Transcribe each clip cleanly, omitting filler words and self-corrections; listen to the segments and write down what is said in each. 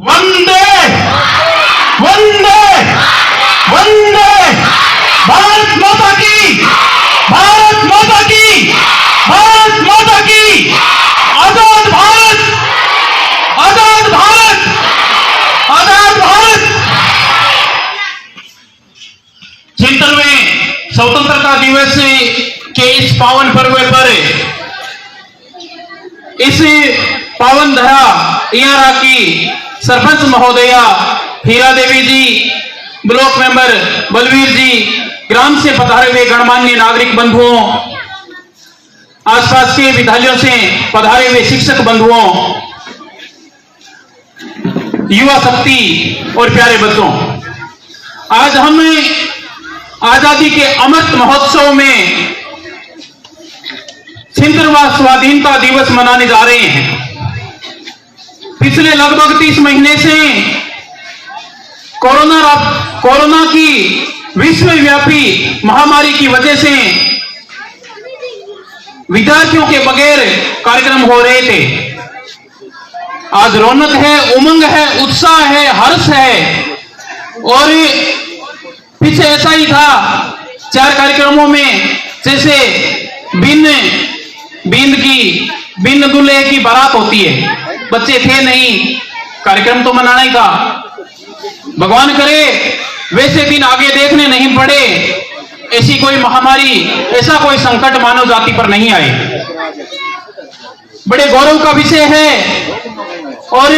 वंदे वंदे वंदे भारत माता की, भारत माता की, भारत माता की। आजाद भारत, आजाद भारत, आजाद भारत। 76वें स्वतंत्रता दिवस के इस पावन पर्व पर इस पावन धरा इयारा की सरपंच महोदया हीरा देवी जी, ब्लॉक मेंबर बलवीर जी, ग्राम से पधारे हुए गणमान्य नागरिक बंधुओं, आसपास के विद्यालयों से पधारे हुए शिक्षक बंधुओं, युवा शक्ति और प्यारे बच्चों, आज हम आजादी के अमृत महोत्सव में 76वां स्वाधीनता दिवस मनाने जा रहे हैं। पिछले लगभग 30 महीने से कोरोना की विश्वव्यापी महामारी की वजह से विद्यार्थियों के बगैर कार्यक्रम हो रहे थे। आज रौनक है, उमंग है, उत्साह है, हर्ष है। और पीछे ऐसा ही था 4 कार्यक्रमों में, जैसे बिन दूल्हे की बारात होती है, बच्चे थे नहीं, कार्यक्रम तो मनाना ही था। भगवान करे वैसे दिन आगे देखने नहीं पड़े, ऐसी कोई महामारी, ऐसा कोई संकट मानव जाति पर नहीं आए। बड़े गौरव का विषय है। और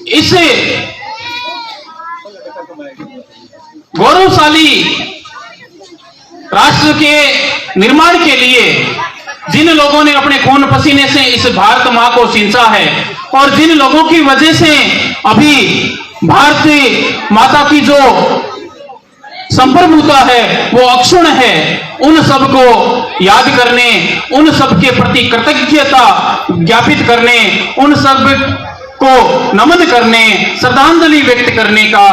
इस गौरवशाली राष्ट्र के निर्माण के लिए जिन लोगों ने अपने खून पसीने से इस भारत मां को सींचा है, और जिन लोगों की वजह से अभी भारत माता की जो संप्रभुता है वो अक्षुण है, उन सबको याद करने, उन सबके प्रति कृतज्ञता ज्ञापित करने, उन सब को नमन करने, श्रद्धांजलि व्यक्त करने का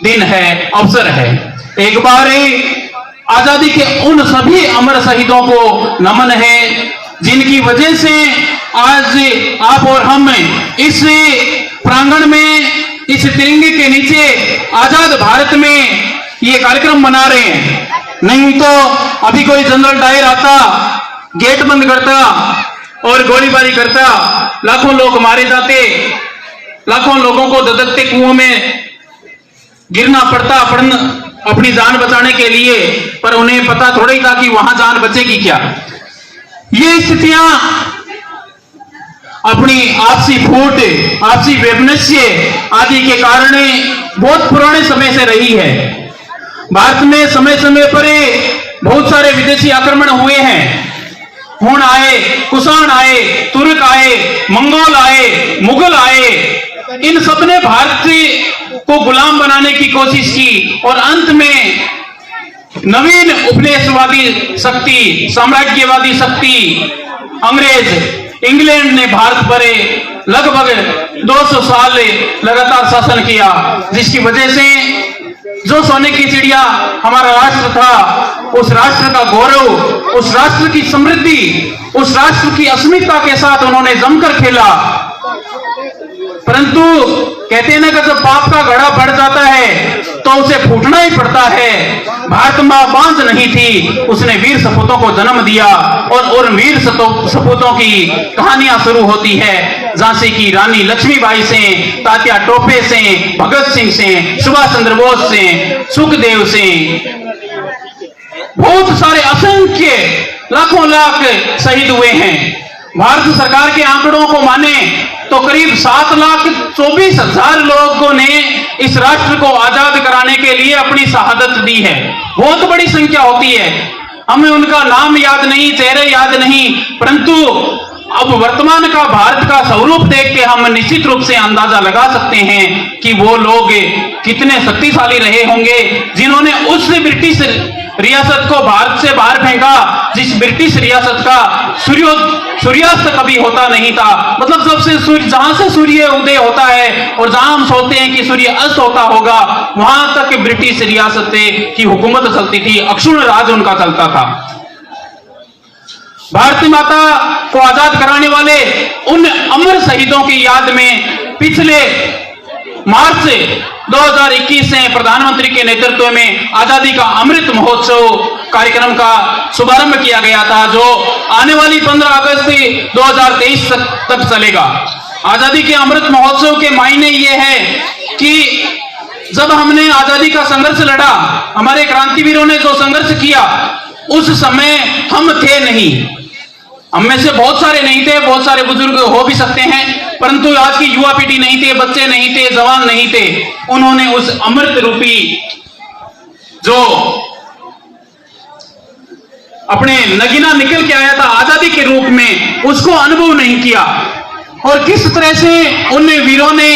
दिन है, अवसर है। एक बार आजादी के उन सभी अमर शहीदों को नमन है, जिनकी वजह से आज आप और हम इस प्रांगण में, इस तिरंगे के नीचे आजाद भारत में ये कार्यक्रम मना रहे हैं। नहीं तो अभी कोई जनरल डायर आता, गेट बंद करता और गोलीबारी करता, लाखों लोग मारे जाते, लाखों लोगों को धधकते कुओं में गिरना पड़ता अपनी जान बचाने के लिए, पर उन्हें पता थोड़ा ही था कि वहां जान बचेगी क्या। ये स्थितियां अपनी आपसी फूट, आपसी वैमनस्य आदि के कारण बहुत पुराने समय से रही है। भारत में समय समय पर बहुत सारे विदेशी आक्रमण हुए हैं। हुन आए, कुषाण आए, तुर्क आए, मंगोल आए, मुगल आए। इन सबने भारत को गुलाम बनाने की कोशिश की, और अंत में नवीन उपनिवेशवादी शक्ति, साम्राज्यवादी शक्ति अंग्रेज, इंग्लैंड ने भारत पर लगभग 200 साल लगातार शासन किया, जिसकी वजह से जो सोने की चिड़िया हमारा राष्ट्र था, उस राष्ट्र का गौरव, उस राष्ट्र की समृद्धि, उस राष्ट्र की अस्मिता के साथ उन्होंने जमकर खेला। परंतु कहते हैं ना कि जब पाप का घड़ा बढ़ जाता है तो उसे फूटना ही पड़ता है। भारत मां बांझ नहीं थी, उसने वीर सपूतों को जन्म दिया, और वीर सपूतों की कहानियां शुरू होती है झांसी की रानी लक्ष्मीबाई से, तात्या टोपे से, भगत सिंह से, सुभाष चंद्र बोस से, सुखदेव से। बहुत सारे असंख्य लाखों लाख शहीद हुए हैं। भारत सरकार के आंकड़ों को माने तो करीब 7,24,000 लोगों ने इस राष्ट्र को आजाद कराने के लिए अपनी शहादत दी है। बहुत बड़ी संख्या होती है। हमें उनका नाम याद नहीं, चेहरे याद नहीं, परंतु अब वर्तमान का भारत का स्वरूप देख के हम निश्चित रूप से अंदाजा लगा सकते हैं कि वो लोग कितने शक्तिशाली रहे होंगे, जिन्होंने उस ब्रिटिश रियासत को भारत से बाहर फेंका, जिस ब्रिटिश रियासत का सूर्यास्त कभी होता नहीं था। मतलब सबसे जहां से सूर्य उदय होता है और जहां हम सोचते हैं कि सूर्य अस्त होता होगा, वहां तक ब्रिटिश रियासत की हुकूमत चलती थी, अक्षुण राज उनका चलता था। भारतीय माता को आजाद कराने वाले उन अमर शहीदों की याद में पिछले मार्च 2021 से प्रधानमंत्री के नेतृत्व में आजादी का अमृत महोत्सव कार्यक्रम का शुभारंभ किया गया था, जो आने वाली 15 अगस्त 2023 तक चलेगा। आजादी के अमृत महोत्सव के मायने ये है कि जब हमने आजादी का संघर्ष लड़ा, हमारे क्रांतिवीरों ने जो संघर्ष किया, उस समय हम थे नहीं, हम में से बहुत सारे नहीं थे, बहुत सारे बुजुर्ग हो भी सकते हैं, परंतु आज की युवा पीढ़ी नहीं थे, बच्चे नहीं थे, जवान नहीं थे। उन्होंने उस अमृत रूपी जो अपने नगीना निकल के आया था आजादी के रूप में, उसको अनुभव नहीं किया। और किस तरह से उन वीरों ने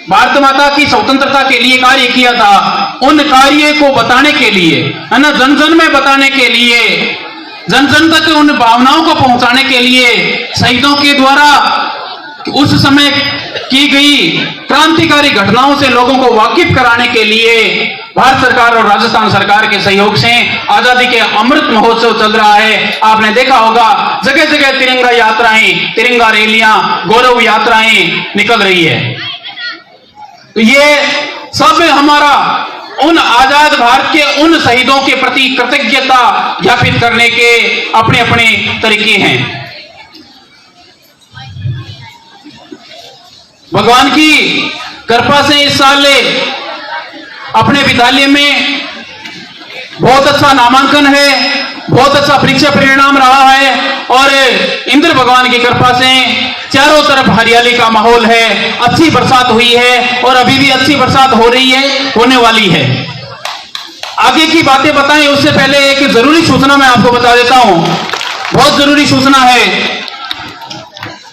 भारत माता की स्वतंत्रता के लिए कार्य किया था, उन कार्य को बताने के लिए, है ना, जन जन में बताने के लिए, जन जन तक उन भावनाओं को पहुंचाने के लिए शहीदों के द्वारा उस समय की गई क्रांतिकारी घटनाओं से लोगों को वाकिफ कराने के लिए भारत सरकार और राजस्थान सरकार के सहयोग से आजादी के अमृत महोत्सव चल रहा है। आपने देखा होगा जगह जगह तिरंगा यात्राएं, तिरंगा रैलियां, गौरव यात्राएं निकल रही है। तो ये सब हमारा उन आजाद भारत के उन शहीदों के प्रति कृतज्ञता ज्ञापित करने के अपने अपने तरीके हैं। भगवान की कृपा से इस साल अपने विद्यालय में बहुत अच्छा नामांकन है, बहुत अच्छा परीक्षा परिणाम रहा है और इंद्र भगवान की कृपा से चारों तरफ हरियाली का माहौल है, अच्छी बरसात हुई है और अभी भी अच्छी बरसात हो रही है, होने वाली है। आगे की बातें बताएं उससे पहले एक जरूरी सूचना मैं आपको बता देता हूं, बहुत जरूरी सूचना है।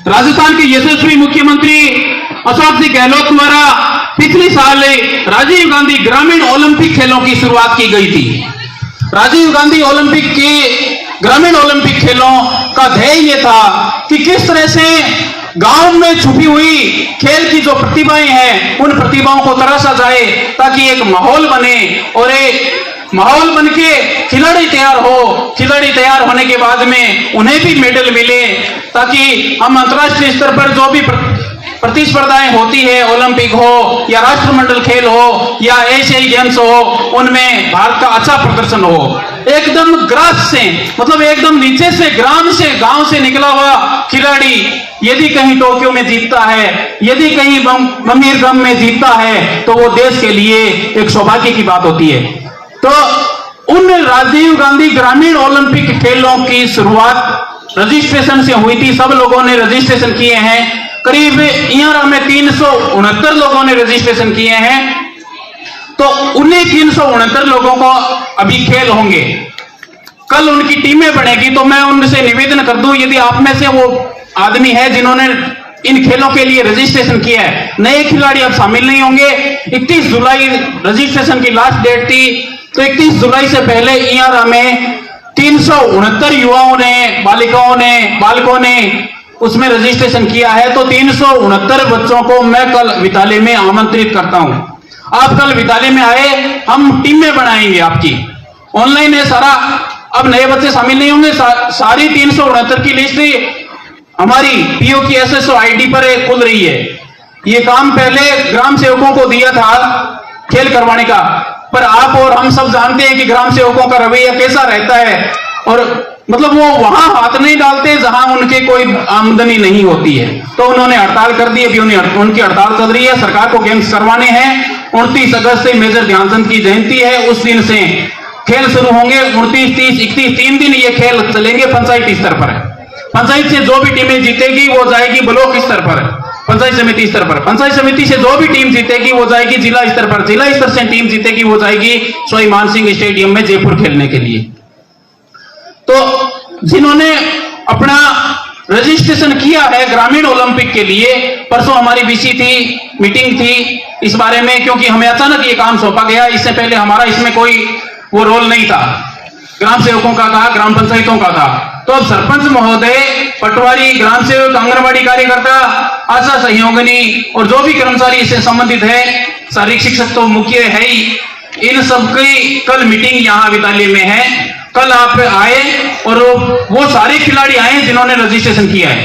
राजस्थान के यशस्वी मुख्यमंत्री अशोक जी गहलोत द्वारा पिछले साल राजीव गांधी ग्रामीण ओलंपिक खेलों की शुरुआत की गई थी। राजीव गांधी ओलंपिक के ग्रामीण ओलंपिक खेलों का ध्येय यह था कि किस तरह से गांव में छुपी हुई खेल की जो प्रतिभाएं हैं, उन प्रतिभाओं को तराशा जाए ताकि एक माहौल बने और एक माहौल बनके खिलाड़ी तैयार हो, खिलाड़ी तैयार होने के बाद में उन्हें भी मेडल मिले, ताकि हम अंतर्राष्ट्रीय स्तर पर जो भी प्रतिस्पर्धाएं होती है, ओलंपिक हो या राष्ट्रमंडल खेल हो या एशियाई गेम्स हो, उनमें भारत का अच्छा प्रदर्शन हो। एकदम ग्रास से, मतलब एकदम नीचे से, ग्राम से, गांव से निकला हुआ खिलाड़ी यदि कहीं टोक्यो में जीतता है, यदि कहीं बर्मिंघम में जीतता है, तो वो देश के लिए एक सौभाग्य की बात होती है। तो उन राजीव गांधी ग्रामीण ओलंपिक खेलों की शुरुआत रजिस्ट्रेशन से हुई थी। सब लोगों ने रजिस्ट्रेशन किए हैं। करीब यहाँ में 369 लोगों ने रजिस्ट्रेशन किए हैं। तो उन्हीं 369 लोगों को अभी खेल होंगे, कल उनकी टीमें बनेगी। तो मैं उनसे निवेदन कर दूं, यदि आप में से वो आदमी है जिन्होंने इन खेलों के लिए रजिस्ट्रेशन किया है, नए खिलाड़ी अब शामिल नहीं होंगे। 31 जुलाई रजिस्ट्रेशन की लास्ट डेट थी, तो 31 जुलाई से पहले यहाँ में 369 युवाओं ने, बालकों ने उसमें रजिस्ट्रेशन किया है। तो 369 बच्चों को मैं कल विद्यालय में आमंत्रित करता हूं। आप कल विद्यालय में आए, हम टीमें बनाएंगे आपकी। ऑनलाइन है सारा, अब नए बच्चे शामिल नहीं होंगे। सारी 369 की लिस्ट हमारी पीओ की एसएसओ आईडी पर खुल रही है। ये काम पहले ग्राम सेवकों को दिया था खेल करवाने का, पर आप और हम सब जानते हैं कि ग्राम सेवकों का रवैया कैसा रहता है, और मतलब वो वहां हाथ नहीं डालते जहां उनके कोई आमदनी नहीं होती है। तो उन्होंने हड़ताल कर दी, अभी उनकी हड़ताल चल रही है। सरकार को गेम्स करवाने हैं। 29 अगस्त से मेजर ध्यानचंद की जयंती है, उस दिन से खेल शुरू होंगे। 29, 30, 31 3 दिन ये खेल चलेंगे पंचायती स्तर पर। पंचायत से जो भी टीमें जीतेगी वो जाएगी ब्लॉक स्तर पर, पंचायत समिति स्तर पर। पंचायत समिति से जो भी टीम जीतेगी वो जाएगी जिला स्तर पर। जिला स्तर से टीम जीतेगी वो जाएगी सवाई मानसिंह स्टेडियम में जयपुर खेलने के लिए। तो जिन्होंने अपना रजिस्ट्रेशन किया है ग्रामीण ओलंपिक के लिए, परसों हमारी बीसी थी, मीटिंग थी इस बारे में, क्योंकि हमें अचानक ये काम सौंपा गया। इससे पहले हमारा इसमें कोई वो रोल नहीं था, ग्राम सेवकों का था, ग्राम पंचायतों का था। तो अब सरपंच महोदय, पटवारी, ग्राम सेवक, आंगनबाड़ी कार्यकर्ता, आशा सहयोगिनी और जो भी कर्मचारी इससे संबंधित है, शारीरिक शिक्षक तो मुख्य है ही, इन सबकी कल मीटिंग यहाँ विद्यालय में है। कल आप आए और वो सारे खिलाड़ी आए जिन्होंने रजिस्ट्रेशन किया है।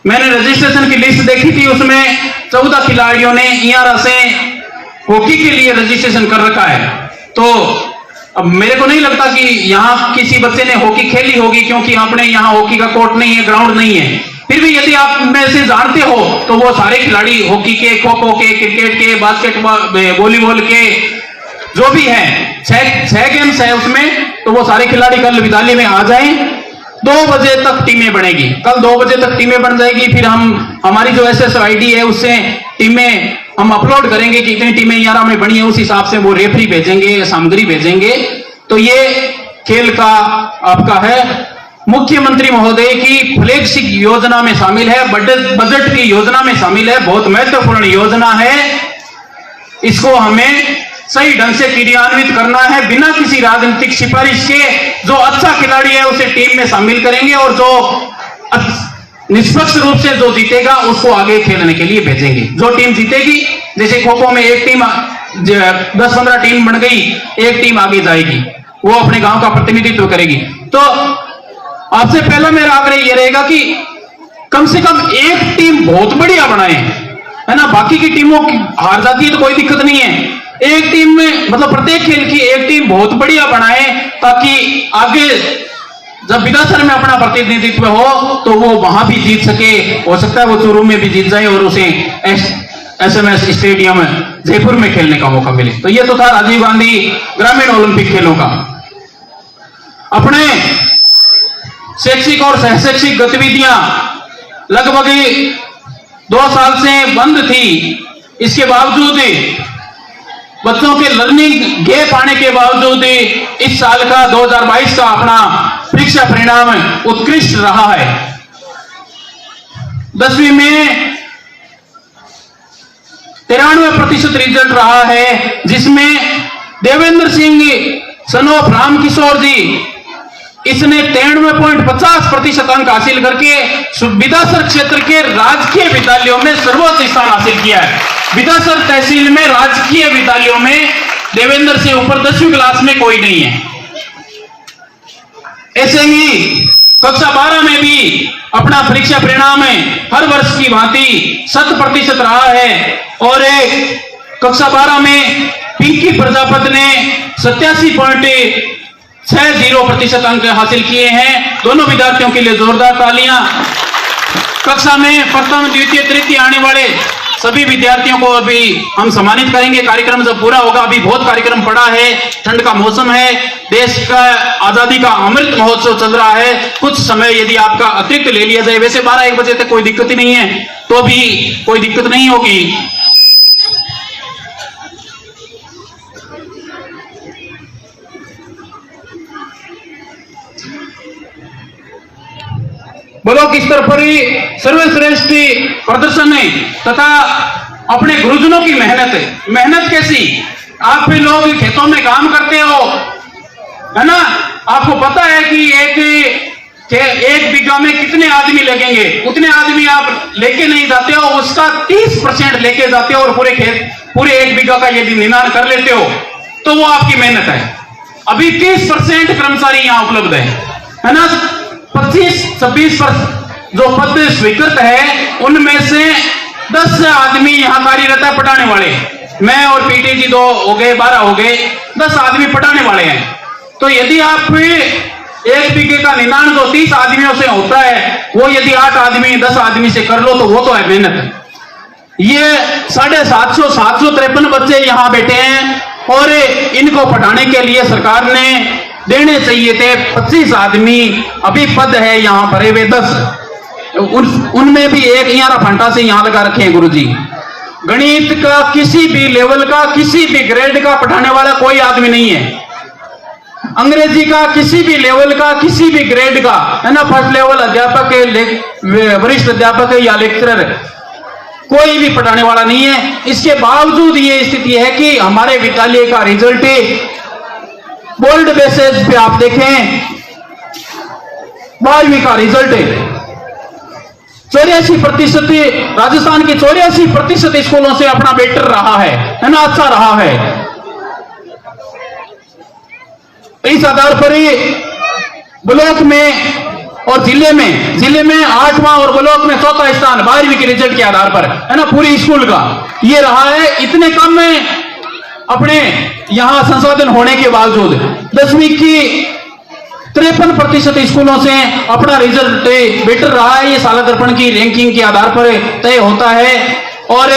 मैंने रजिस्ट्रेशन की लिस्ट देखी थी, उसमें 14 खिलाड़ियों ने यहाँ से हॉकी के लिए रजिस्ट्रेशन कर रखा है। तो अब मेरे को नहीं लगता कि यहाँ किसी बच्चे ने हॉकी खेली होगी, क्योंकि अपने यहाँ हॉकी का कोर्ट नहीं है, ग्राउंड नहीं है। फिर भी यदि आप में से जानते हो तो वो सारे खिलाड़ी हॉकी के, खो खो के, क्रिकेट के, बास्केटबॉल, वॉलीबॉल के, जो भी है, 6 गेम्स है उसमें, तो वो सारे खिलाड़ी कल विद्यालय में आ जाएं। 2 बजे तक टीमें बनेगी, कल 2 बजे तक टीमें बन जाएगी। फिर हम हमारी जो SSID है उससे टीमें हम अपलोड करेंगे कि इतनी टीमें यहाँ में बनी है, उस हिसाब से वो रेफरी भेजेंगे, सामग्री भेजेंगे। तो ये खेल का आपका है, मुख्यमंत्री महोदय की फ्लैगशिप योजना में शामिल है, बजट की योजना में शामिल है, बहुत महत्वपूर्ण योजना है। इसको हमें सही ढंग से क्रियान्वित करना है, बिना किसी राजनीतिक सिफारिश के। जो अच्छा खिलाड़ी है उसे टीम में शामिल करेंगे और जो निष्पक्ष रूप से जो जीतेगा उसको आगे खेलने के लिए भेजेंगे। जो टीम जीतेगी, जैसे खो खो में एक टीम 10-15 टीम बन गई, एक टीम आगे जाएगी, वो अपने गांव का प्रतिनिधित्व करेगी। तो आपसे पहला मेरा आग्रह यह रहेगा कि कम से कम एक टीम बहुत बढ़िया बनाए, है ना। बाकी की टीमों की हार जाती है तो कोई दिक्कत नहीं है, एक टीम में मतलब प्रत्येक खेल की एक टीम बहुत बढ़िया बनाए, ताकि आगे जब विधानसभा में अपना प्रतिनिधित्व हो तो वो वहां भी जीत सके। हो सकता है वो चूरू में भी जीत जाए और उसे SMS स्टेडियम जयपुर में खेलने का मौका मिले। तो ये तो था राजीव गांधी ग्रामीण ओलंपिक खेलों का। अपने शैक्षिक और सहशैक्षिक गतिविधियां लगभग 2 साल से बंद थी, इसके बावजूद बच्चों के लर्निंग गैप आने के बावजूद इस साल का 2022 का अपना परीक्षा परिणाम उत्कृष्ट रहा है। 10वीं में 93% रिजल्ट रहा है, जिसमें देवेंद्र सिंह सन ऑफ राम किशोर जी, इसने 93.50% अंक हासिल करके विधासर क्षेत्र के राजकीय विद्यालयों में सर्वोच्च स्थान हासिल किया है। विधासर तहसील में राजकीय विद्यालयों में देवेंद्र से ऊपर 10वीं क्लास में कोई नहीं है। ऐसे ही कक्षा 12 में भी अपना परीक्षा परिणाम हर वर्ष की भांति 100% रहा है और कक्षा 12 में पिंकी प्रजापति ने 87.60% अंक हासिल किए हैं। दोनों विद्यार्थियों के लिए जोरदार तालियां। कक्षा में प्रथम, द्वितीय, तृतीय आने वाले सभी विद्यार्थियों को अभी हम सम्मानित करेंगे। कार्यक्रम जब पूरा होगा, अभी बहुत कार्यक्रम पड़ा है, ठंड का मौसम है, देश का आजादी का अमृत महोत्सव चल रहा है। कुछ समय यदि आपका अतिरिक्त ले लिया जाए, वैसे 12-1 बजे तक कोई दिक्कत ही नहीं है, तो भी कोई दिक्कत नहीं होगी। ब्लॉक स्तर पर ही सर्वश्रेष्ठ प्रदर्शन है तथा अपने गुरुजनों की मेहनत कैसी। आप भी लोग खेतों में काम करते हो, है ना, आपको पता है कि एक बीघा में कितने आदमी लगेंगे, उतने आदमी आप लेके नहीं जाते हो, उसका 30% लेके जाते हो और पूरे 1 बीघा का यदि निर्माण कर लेते हो तो वो आपकी मेहनत है। अभी 30% कर्मचारी यहाँ उपलब्ध है ना। 25-26% जो पद स्वीकृत है उनमें से 10 आदमी यहाँ कार्यरत है पढ़ाने वाले। मैं और पीटी जी 2 हो गए, 12 हो गए, 10 आदमी पढ़ाने वाले हैं। तो यदि आप 1 बीघे का निर्माण जो 30 आदमियों से होता है, वो यदि 8 आदमी 10 आदमी से कर लो तो वो तो है मेहनत। ये 753 बच्चे यहाँ बैठे हैं और इनको पढ़ाने के लिए सरकार ने देने चाहिए थे 25 आदमी, अभी पद है यहाँ भरे हुए 10। उनमें भी एक यहाँ फंटा से यहाँ लगा रखे हैं गुरुजी। गणित का किसी भी लेवल का, किसी भी ग्रेड का पढ़ाने वाला कोई आदमी नहीं है। अंग्रेजी का किसी भी लेवल का, किसी भी ग्रेड का, है ना, फर्स्ट लेवल अध्यापक, वरिष्ठ अध्यापक या लेक्चरर, कोई भी पढ़ाने वाला नहीं है। इसके बावजूद ये स्थिति है कि हमारे विद्यालय का रिजल्ट बोल्ड बेसिस पे आप देखें, 12वीं का रिजल्ट 84%, राजस्थान के 84% स्कूलों से अपना बेटर रहा है ना, अच्छा रहा है। इस आधार पर ही ब्लॉक में और जिले में 8वां और ब्लॉक में 4था स्थान 12वीं के रिजल्ट के आधार पर, है ना, पूरी स्कूल का ये रहा है। इतने कम में अपने यहां संसाधन होने के बावजूद 10वीं की 53% स्कूलों से अपना रिजल्ट बेटर रहा है। ये साला दर्पण की रैंकिंग के आधार पर तय होता है। और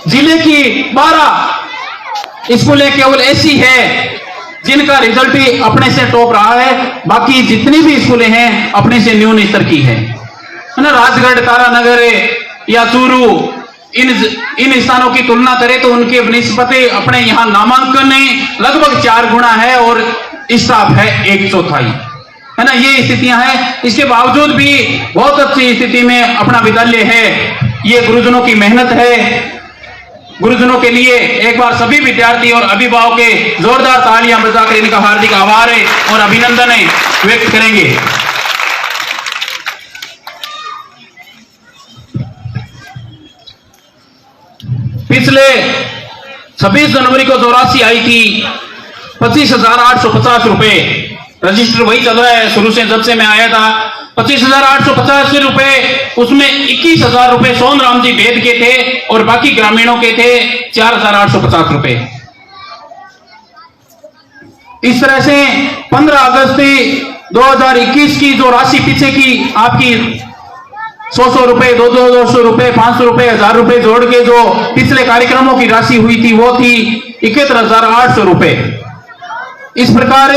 जिले की 12 स्कूलें केवल ऐसी है जिनका रिजल्ट ही अपने से टॉप रहा है, बाकी जितनी भी स्कूलें हैं अपने से न्यून स्तर की है ना। राजगढ़, तारानगर या चूरू, इन स्थानों की तुलना करें तो उनके निस्बत अपने यहां नामांकन लगभग 4 गुना है और स्टाफ है 1/4, है ना। ये स्थितियां हैं। इसके बावजूद भी बहुत अच्छी स्थिति में अपना विद्यालय है। ये गुरुजनों की मेहनत है। गुरुजनों के लिए एक बार सभी विद्यार्थी और अभिभावक के जोरदार तालियां बजाकर इनका हार्दिक आभार और अभिनंदन व्यक्त करेंगे। पिछले 26 जनवरी को जो राशि आई थी 25,850 रुपए, रजिस्टर वही चल रहा है शुरू से, जब से मैं आया था 25,850 रुपए, उसमें 21,000 रुपए सोन राम जी वेद के थे और बाकी ग्रामीणों के थे 4,850 रुपए। इस तरह से 15 अगस्त 2021 की जो राशि पीछे की आपकी 100 रुपए, 200 रुपए, 500 रुपए, 1000 रुपए जोड़ के जो पिछले कार्यक्रमों की राशि हुई थी वो थी 71,800 रुपए। इस प्रकार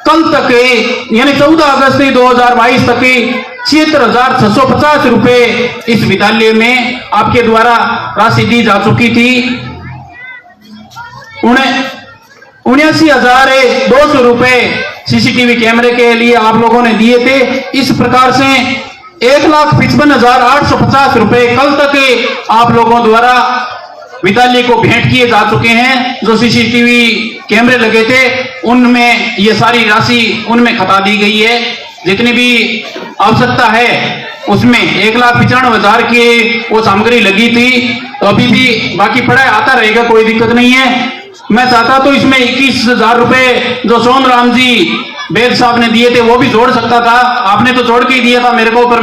कल तक यानी 14 अगस्त 2022 तक 76,650 रुपए इस विद्यालय में आपके द्वारा राशि दी जा चुकी थी। 79,200 रुपए सीसीटीवी कैमरे के लिए आप लोगों ने दिए थे। इस प्रकार से 1,55,850 रुपए कल तक आप लोगों द्वारा विद्यालय को भेंट किए जा चुके हैं। जो सीसीटीवी कैमरे लगे थे उनमें ये सारी राशि उनमें खता दी गई है। जितनी भी आवश्यकता है उसमें 1,95,000 की वो सामग्री लगी थी, तो अभी भी बाकी पड़ा आता रहेगा, कोई दिक्कत नहीं है। मैं चाहता तो इसमें 21,000 रुपए जो सोन राम जी वेद साहब ने दिए थे वो भी जोड़ सकता था। आपने तो जोड़ के ही दिया था मेरे को, पर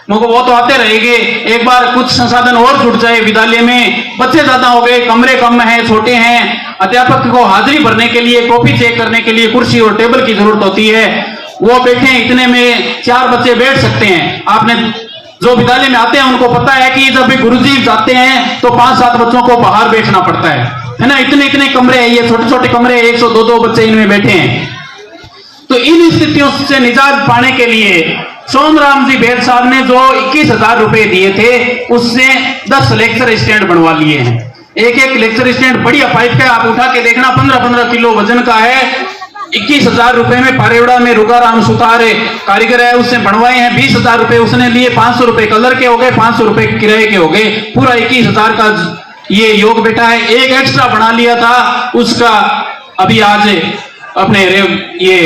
मुझको वो तो आते रहेंगे। एक बार कुछ संसाधन और जुट जाए विद्यालय में, बच्चे ज्यादा हो गए, कमरे कम हैं, छोटे हैं, अध्यापक को हाजिरी भरने के लिए, कॉपी चेक करने के लिए कुर्सी और टेबल की जरूरत होती है। वो बैठे इतने में 4 बच्चे बैठ सकते हैं। आपने जो विद्यालय में आते हैं उनको पता है कि जब भी गुरुजी जाते हैं तो 5-7 बच्चों को बाहर बैठना पड़ता है ना। इतने कमरे हैं, ये छोटे छोटे कमरे, 100-200 बच्चे इनमें बैठे हैं। तो इन स्थितियों से निजात पाने के लिए सोन राम जी वेद साहब ने जो 21,000 रुपए दिए थे उससे 10 लेक्चर स्टैंड बनवा लिए हैं। एक लेक्चर स्टैंड बढ़िया पाइप का, आप उठा के देखना, 15-15 किलो वजन का है। 21,000 रुपए में पारेवड़ा में रुगाराम सुतार कारीगर है, उससे बनवाए हैं। 20,000 रुपए उसने लिए, 500 रुपए कलर के हो गए, 500 रुपए किराए के हो गए, पूरा 21,000 का ये योग बेटा है। एक एक्स्ट्रा बना लिया था उसका, अभी आज अपने ये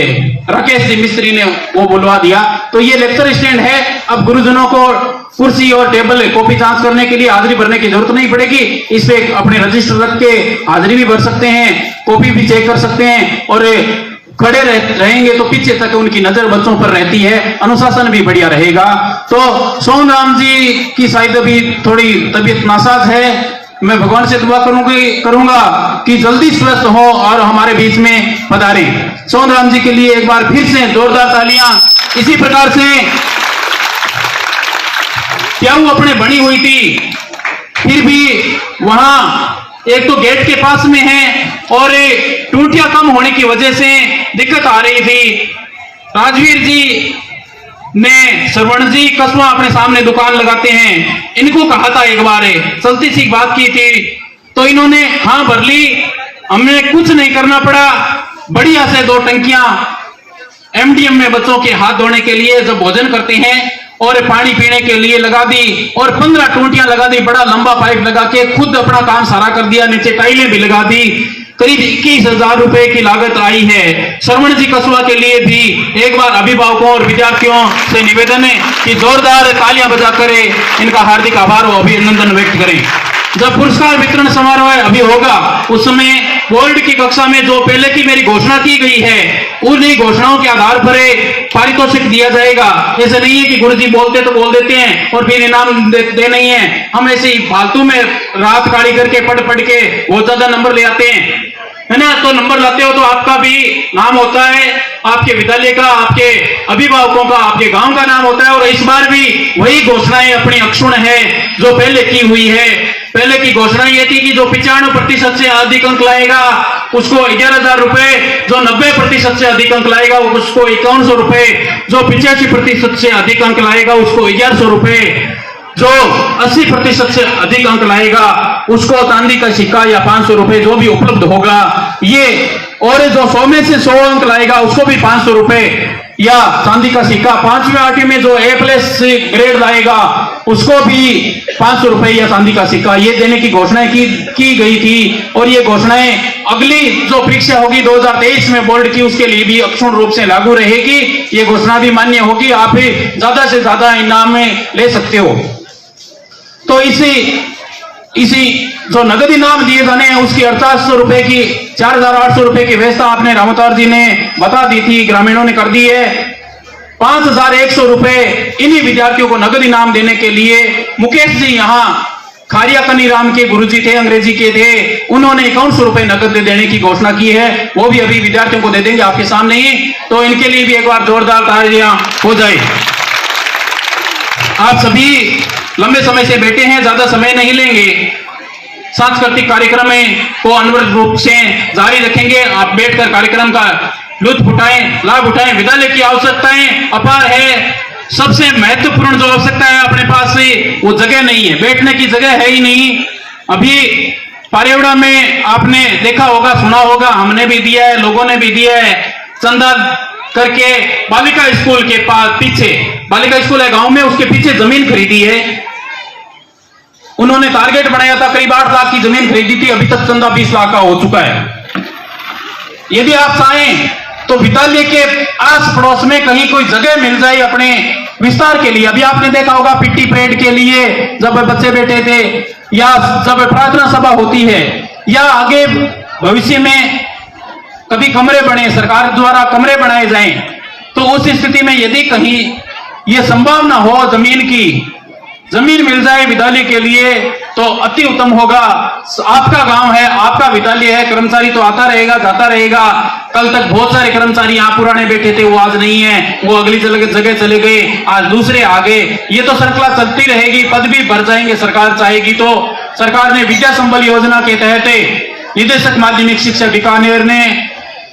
राकेश जी मिस्त्री ने वो बुलवा दिया। तो ये लेक्चर स्टैंड है। अब गुरुजनों को कुर्सी और टेबल कॉपी जांच करने के लिए हाजिरी भरने की जरूरत नहीं पड़ेगी। इस पे अपने रजिस्टर रख के हाजिरी भी भर सकते हैं, कॉपी भी चेक कर सकते हैं और खड़े रहेंगे तो पीछे तक उनकी नजर बच्चों पर रहती है, अनुशासन भी बढ़िया रहेगा। तो सोन राम जी की शायद अभी थोड़ी तबीयत नासाज है। मैं भगवान से दुआ करूंगा कि जल्दी स्वस्थ हो और हमारे बीच में पधारे। सोन राम जी के लिए एक बार फिर से जोरदार तालियां। इसी प्रकार से प्याऊ अपने बनी हुई थी, फिर भी वहां एक तो गेट के पास में है और टूटियां कम होने की वजह से दिक्कत आ रही थी। राजवीर जी ने श्रवण जी कस्बा अपने सामने दुकान लगाते हैं, इनको कहा था एक बार, चलती सी बात की थी तो इन्होंने हाँ भर ली। हमें कुछ नहीं करना पड़ा, बढ़िया से 2 टंकियां एमडीएम में बच्चों के हाथ धोने के लिए जब भोजन करते हैं और पानी पीने के लिए लगा दी और 15 टूटियां लगा दी, बड़ा लंबा पाइप लगा के खुद अपना काम सारा कर दिया, नीचे टाइलें भी लगा दी। करीब 21,000 रुपए की लागत आई है। श्रवण जी कस्बा के लिए भी एक बार अभिभावकों और विद्यार्थियों से निवेदन है कि जोरदार तालियां बजाकर इनका हार्दिक आभार और अभिनंदन व्यक्त करें। जब पुरस्कार वितरण समारोह अभी होगा उस समय बोर्ड की कक्षा में जो पहले की मेरी घोषणा की गई है उन्हीं घोषणाओं के आधार पर पारितोषिक दिया जाएगा। ऐसा नहीं है कि गुरुजी बोलते तो बोल देते हैं और फिर इनाम दे नहीं है। हम ऐसे ही फालतू में रात काली करके पढ़ के बहुत ज्यादा नंबर ले आते हैं, है ना। तो नंबर लाते हो तो आपका भी नाम होता है, आपके विद्यालय का, आपके अभिभावकों का, आपके गांव का नाम होता है। और इस बार भी वही घोषणाएं अपनी अक्षुण है जो पहले की हुई है। पहले की घोषणा ये थी कि जो 95% से अधिक अंक लाएगा उसको 11,000 रुपए, जो 90% से अधिक अंक लाएगा उसको 5100 रुपए, जो 85% से अधिक अंक लाएगा उसको 1100 रुपए, जो 80% से अधिक अंक लाएगा उसको चांदी का सिक्का या 500 रुपए जो भी उपलब्ध होगा ये, और जो 100 में से 100 अंक लाएगा उसको भी 500 रुपए या चांदी का सिक्का। 5वीं 8वीं में जो A+ ग्रेड लाएगा उसको भी 500 रुपए या चांदी का सिक्का, ये देने की घोषणाएं की गई थी। और ये घोषणाएं अगली जो परीक्षा होगी 2023 में बोर्ड की, उसके लिए भी अक्षुण रूप से लागू रहेगी। ये घोषणा भी मान्य होगी, आप भी ज्यादा से ज्यादा इनाम में ले सकते हो। तो इसी जो नगद इनाम दिए जाने हैं उसकी 4800 रुपए की 4800 रुपए की व्यवस्था आपने रामोतार जी ने बता दी थी, ग्रामीणों ने कर दी है। 5100 रुपए इन्हीं विद्यार्थियों को नगद इनाम देने के लिए मुकेश जी यहाँ खारिया कनी राम के गुरुजी थे, अंग्रेजी के थे, उन्होंने 5100 रुपए नगद देने की घोषणा की है। वो भी अभी विद्यार्थियों को दे देंगे आपके सामने ही, तो इनके लिए भी एक बार जोरदार तालियां हो जाए। आप सभी लंबे समय से बैठे हैं, ज्यादा समय नहीं लेंगे, सांस्कृतिक कार्यक्रम को अनवरत रूप से जारी रखेंगे। आप बैठकर कार्यक्रम का लुत्फ उठाएं, लाभ उठाएं। विद्यालय की आवश्यकताएं अपार है, सबसे महत्वपूर्ण जो आवश्यकता है अपने पास से वो जगह नहीं है, बैठने की जगह है ही नहीं। अभी पारेवड़ा में आपने देखा होगा, सुना होगा, हमने भी दिया है, लोगों ने भी दिया है, चंदा करके बालिका स्कूल के पास पीछे, बालिका स्कूल है गांव में, उसके पीछे जमीन खरीदी है। उन्होंने टारगेट बनाया था, करीब 8 लाख की जमीन खरीदी थी, अभी तक चंदा 20 लाख का हो चुका है। यदि आप चाहें तो विद्यालय के आस पड़ोस में कहीं कोई जगह मिल जाए अपने विस्तार के लिए। अभी आपने देखा होगा पीटी परेड के लिए जब बच्चे बैठे थे, या जब प्रार्थना सभा होती है, या आगे भविष्य में कभी कमरे बने, सरकार द्वारा कमरे बनाए जाएं, तो उस स्थिति में यदि कहीं यह संभावना हो जमीन मिल जाए विद्यालय के लिए तो अति उत्तम होगा। आपका गांव है, आपका विद्यालय है, कर्मचारी तो आता रहेगा, जाता रहेगा। कल तक बहुत सारे कर्मचारी यहाँ पुराने बैठे थे, वो आज नहीं है, वो अगली जगह चले गए, आज दूसरे आ गए। ये तो श्रृंखला चलती रहेगी, पद भी भर जाएंगे सरकार चाहेगी तो। सरकार ने विद्या संबल योजना के तहत निदेशक माध्यमिक शिक्षा बीकानेर ने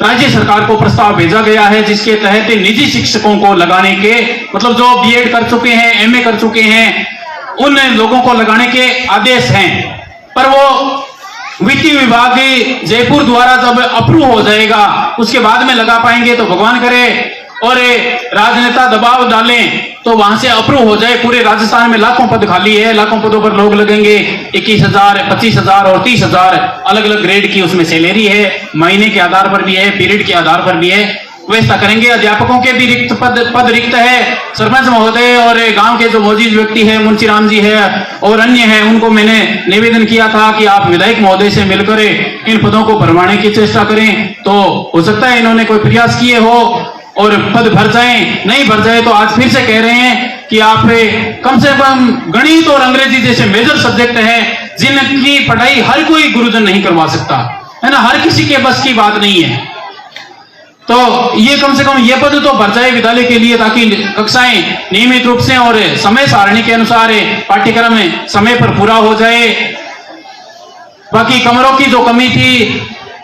राज्य सरकार को प्रस्ताव भेजा गया है, जिसके तहत निजी शिक्षकों को लगाने के, मतलब जो बीएड कर चुके हैं, एमए कर चुके हैं, उन लोगों को लगाने के आदेश हैं। पर वो वित्तीय विभाग जयपुर द्वारा जब अप्रूव हो जाएगा उसके बाद में लगा पाएंगे तो भगवान करे, और राजनेता दबाव डालें तो वहां से अप्रूव हो जाए। पूरे राजस्थान में लाखों पद खाली है, लाखों पदों पर लोग लगेंगे। 21,000, 25,000 और 30,000 अलग अलग ग्रेड की उसमें सैलरी है, महीने के आधार पर भी है, पीरियड के आधार पर भी है, व्यवस्था करेंगे। अध्यापकों के भी रिक्त पद रिक्त है। सरपंच महोदय और गांव के जो मौजूद व्यक्ति है, मुंशी राम जी है और अन्य है, उनको मैंने निवेदन किया था कि आप विधायक महोदय से मिलकर इन पदों को भरवाने की चेष्टा करें। तो हो सकता है इन्होंने कोई प्रयास किए हो और पद भर जाए, नहीं भर जाए तो आज फिर से कह रहे हैं कि आप कम से कम गणित और अंग्रेजी जैसे मेजर सब्जेक्ट है जिनकी पढ़ाई हर कोई गुरुजन नहीं करवा सकता, है ना, हर किसी के बस की बात नहीं है। तो ये कम से कम ये पद तो भर जाए विद्यालय के लिए, ताकि कक्षाएं नियमित रूप से और समय सारणी के अनुसार पाठ्यक्रम समय पर पूरा हो जाए। बाकी कमरों की जो कमी थी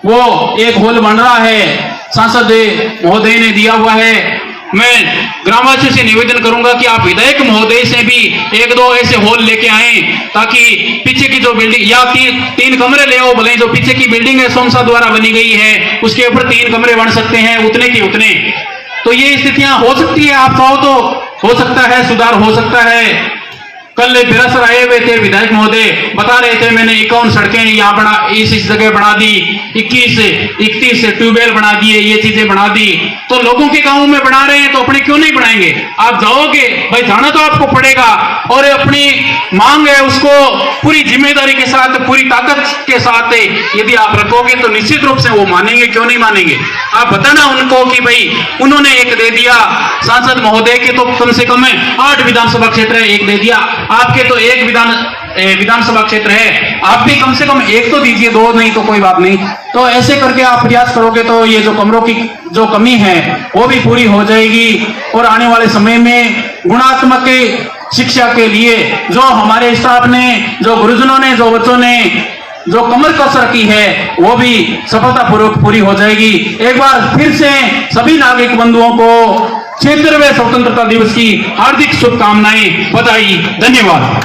वो एक हॉल बन रहा है, सांसद महोदय ने दिया हुआ है। मैं ग्रामवासियों से निवेदन करूंगा कि आप विधायक महोदय से भी 1-2 ऐसे हॉल लेके आए, ताकि पीछे की जो बिल्डिंग, या 3 कमरे ले आओ भले, जो पीछे की बिल्डिंग है सोमसा द्वारा बनी गई है उसके ऊपर 3 कमरे बन सकते हैं, उतने के उतने। तो ये स्थितियां हो सकती है, आप चाहो तो हो सकता है, सुधार हो सकता है। कल बिरासर आए हुए थे विधायक महोदय, बता रहे थे मैंने 51 सड़कें यहाँ बना, इस जगह बना दी, 31 ट्यूबवेल बना दिए, ये चीजें बना दी। तो लोगों के गांव में बना रहे हैं तो अपने क्यों नहीं बनाएंगे? आप जाओगे भाई, जाना तो आपको पड़ेगा, और अपनी मांग है उसको पूरी जिम्मेदारी के साथ, पूरी ताकत के साथ यदि आप रखोगे तो निश्चित रूप से वो मानेंगे, क्यों नहीं मानेंगे? आप बताना उनको कि भाई उन्होंने एक दे दिया, सांसद महोदय के तो कम से कम 8 विधानसभा क्षेत्र है, एक दे दिया, आपके तो एक विधानसभा क्षेत्र है, आप भी कम से कम एक तो दीजिए, 2 नहीं तो कोई बात नहीं। तो ऐसे करके आप प्रयास करोगे तो ये जो कमरों की जो कमी है वो भी पूरी हो जाएगी, और आने वाले समय में गुणात्मक शिक्षा के लिए जो हमारे स्टाफ ने, जो गुरुजनों ने, जो बच्चों ने जो कमर कस रखी है वो भी सफलतापूर्वक पूरी हो जाएगी। एक बार फिर से सभी नागरिक बंधुओं को 76वें स्वतंत्रता दिवस की हार्दिक शुभकामनाएं, बधाई, धन्यवाद।